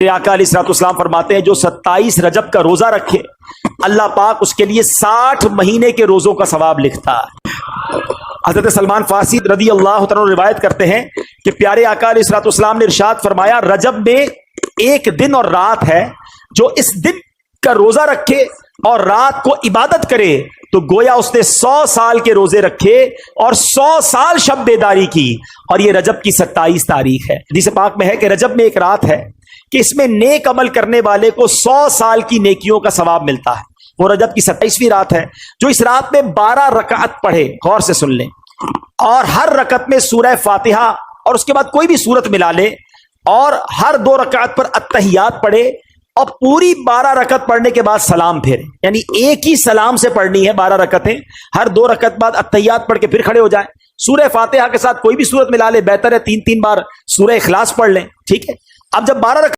आका अलैहिस्सलाम फरमाते हैं जो 27 रजब का रोजा रखे अल्लाह पाक उसके लिए 60 महीने के रोजों का सवाब लिखता है। हजरत सलमान फारसी रदी अल्लाह तआला रिवायत करते हैं कि प्यारे आका अलैहिस्सलाम ने इरशाद फरमाया, रजब में एक दिन और रात है, जो इस दिन का रोजा रखे और रात को इबादत करे तो गोया उसने 100 साल के रोजे रखे और 100 साल शब बेदारी की। और ये रजब की 27 तारीख है। हदीस पाक में है कि रजब में एक रात है कि इसमें नेक अमल करने वाले को 100 साल की नेकियों का सवाब मिलता है। वो रजब की 27वीं रात है। जो इस रात में 12 रकात पढ़े, गौर से सुन लें, और हर रकत में सूरह फातिहा और उसके बाद कोई भी सूरत मिला ले, और हर 2 रकात पर अत्तहियात पढ़े, और पूरी 12 रकत पढ़ने के बाद सलाम फेरे, यानी एक ही सलाम से पढ़नी है 12 रकतें। हर 2 रकत बाद अत्तहियात पढ़ के फिर खड़े हो जाए, सूरह फातिहा के साथ कोई भी सूरत मिला ले, बेहतर है 3-3 बार सूरह इखलास पढ़ लें, ठीक है। अब जब 12 रकत